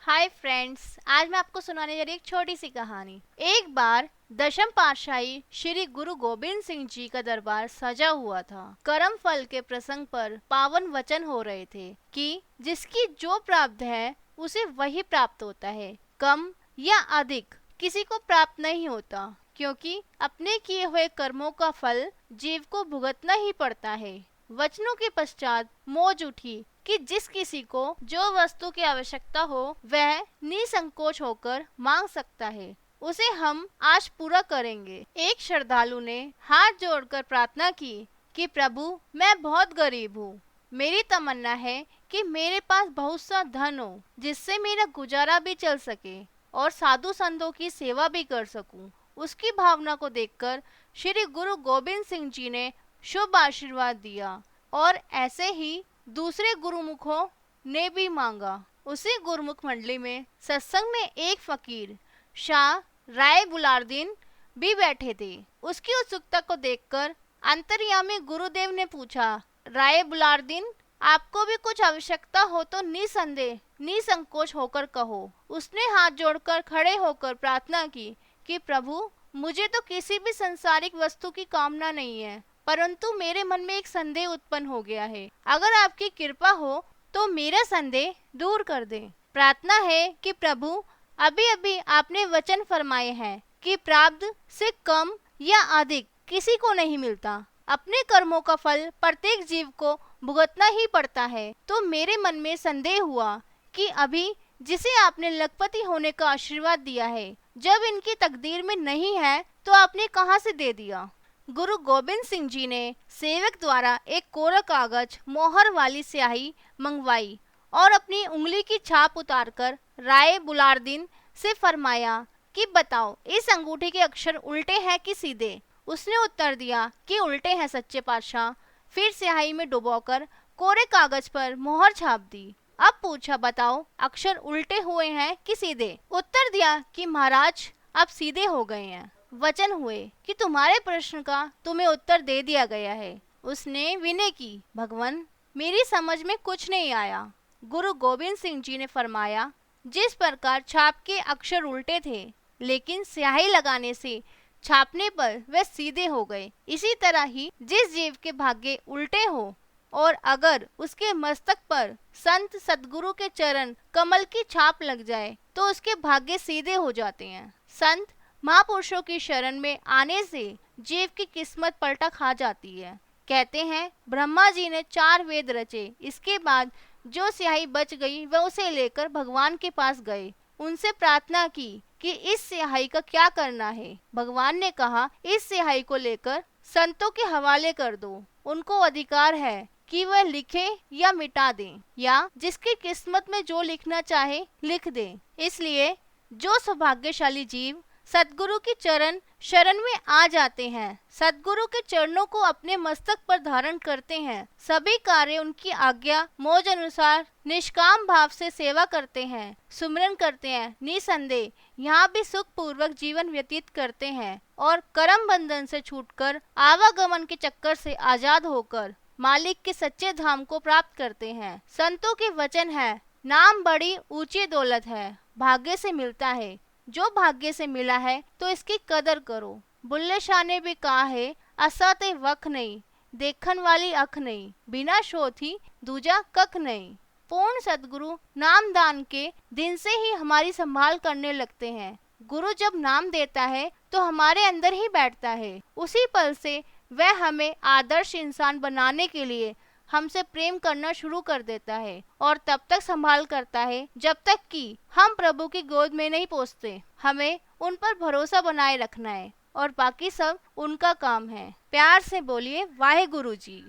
Hi friends, आज मैं आपको सुनाने जा रही एक छोटी सी कहानी। एक बार दशम पातशाही श्री गुरु गोबिंद सिंह जी का दरबार सजा हुआ था। कर्म फल के प्रसंग पर पावन वचन हो रहे थे कि जिसकी जो प्राप्त है उसे वही प्राप्त होता है, कम या अधिक किसी को प्राप्त नहीं होता, क्योंकि अपने किए हुए कर्मों का फल जीव को भुगतना ही पड़ता है। वचनों के पश्चात मौज उठी कि जिस किसी को जो वस्तु की आवश्यकता हो वह निसंकोच होकर मांग सकता है, उसे हम आज पूरा करेंगे। एक श्रद्धालु ने हाथ जोड़कर प्रार्थना की कि प्रभु, मैं बहुत गरीब हूँ। मेरी तमन्ना है कि मेरे पास बहुत सा धन हो जिससे मेरा गुजारा भी चल सके और साधु संतों की सेवा भी कर सकूं। उसकी भावना को देखकर श्री गुरु गोबिंद सिंह जी ने शुभ आशीर्वाद दिया और ऐसे ही दूसरे गुरुमुखों ने भी मांगा। उसी गुरुमुख मंडली में सत्संग में एक फकीर शाह राय बुलारदीन भी बैठे थे। उसकी उत्सुकता को देखकर अंतर्यामी गुरुदेव ने पूछा, राय बुलारदीन, आपको भी कुछ आवश्यकता हो तो निसंदेह निसंकोच होकर कहो। उसने हाथ जोड़कर खड़े होकर प्रार्थना की कि प्रभु, मुझे तो किसी भी संसारिक वस्तु की कामना नहीं है, परंतु मेरे मन में एक संदेह उत्पन्न हो गया है। अगर आपकी कृपा हो तो मेरा संदेह दूर कर दें। प्रार्थना है कि प्रभु, अभी अभी आपने वचन फरमाए हैं कि प्राप्त से कम या अधिक किसी को नहीं मिलता। अपने कर्मों का फल प्रत्येक जीव को भुगतना ही पड़ता है। तो मेरे मन में संदेह हुआ कि अभी जिसे आपने लखपति होने का आशीर्वाद दिया है, जब इनकी तकदीर में नहीं है तो आपने कहां से दे दिया। गुरु गोबिंद सिंह जी ने सेवक द्वारा एक कोरा कागज मोहर वाली स्याही मंगवाई और अपनी उंगली की छाप उतारकर राय बुलारदीन से फरमाया कि बताओ, इस अंगूठी के अक्षर उल्टे हैं कि सीधे। उसने उत्तर दिया कि उल्टे हैं सच्चे पातशाह। फिर स्याही में डुबोकर कोरे कागज पर मोहर छाप दी। अब पूछा, बताओ, अक्षर उल्टे हुए हैं कि सीधे। उत्तर दिया कि महाराज, अब सीधे हो गए हैं। वचन हुए कि तुम्हारे प्रश्न का तुम्हें उत्तर दे दिया गया है। उसने विनय की, भगवान, मेरी समझ में कुछ नहीं आया। गुरु गोबिंद सिंह जी ने फरमाया, जिस प्रकार छाप के अक्षर उल्टे थे लेकिन स्याही लगाने से छापने पर वे सीधे हो गए, इसी तरह ही जिस जीव के भाग्य उल्टे हो और अगर उसके मस्तक पर संत सदगुरु के चरण कमल की छाप लग जाए तो उसके भाग्य सीधे हो जाते हैं। संत महापुरुषों की शरण में आने से जीव की किस्मत पलटा खा जाती है। कहते हैं, ब्रह्मा जी ने 4 वेद रचे, इसके बाद जो स्याही बच गई वह उसे लेकर भगवान के पास गए। उनसे प्रार्थना की कि इस स्याही का क्या करना है। भगवान ने कहा, इस स्याही को लेकर संतों के हवाले कर दो। उनको अधिकार है कि वह लिखे या मिटा दें, या जिसकी किस्मत में जो लिखना चाहे लिख दें। इसलिए जो सौभाग्यशाली जीव सदगुरु की चरण शरण में आ जाते हैं, सदगुरु के चरणों को अपने मस्तक पर धारण करते हैं, सभी कार्य उनकी आज्ञा मौज अनुसार निष्काम भाव से सेवा करते हैं, सुमिरन करते हैं, निसंदेह यहाँ भी सुख पूर्वक जीवन व्यतीत करते हैं और कर्म बंधन से छूटकर आवागमन के चक्कर से आजाद होकर मालिक के सच्चे धाम को प्राप्त करते हैं। संतों के वचन है, नाम बड़ी ऊंची दौलत है, भाग्य से मिलता है। जो भाग्य से मिला है तो इसकी कदर करो। बुल्ले शाह ने भी कहा है, असते वख नहीं, देखन वाली अख नहीं, बिना शोथी दूजा कख नहीं। पूर्ण सदगुरु नाम दान के दिन से ही हमारी संभाल करने लगते हैं। गुरु जब नाम देता है तो हमारे अंदर ही बैठता है। उसी पल से वह हमें आदर्श इंसान बनाने के लिए हमसे प्रेम करना शुरू कर देता है और तब तक संभाल करता है जब तक कि हम प्रभु की गोद में नहीं पहुँचते। हमें उन पर भरोसा बनाए रखना है और बाकी सब उनका काम है। प्यार से बोलिए, वाहे गुरु जी।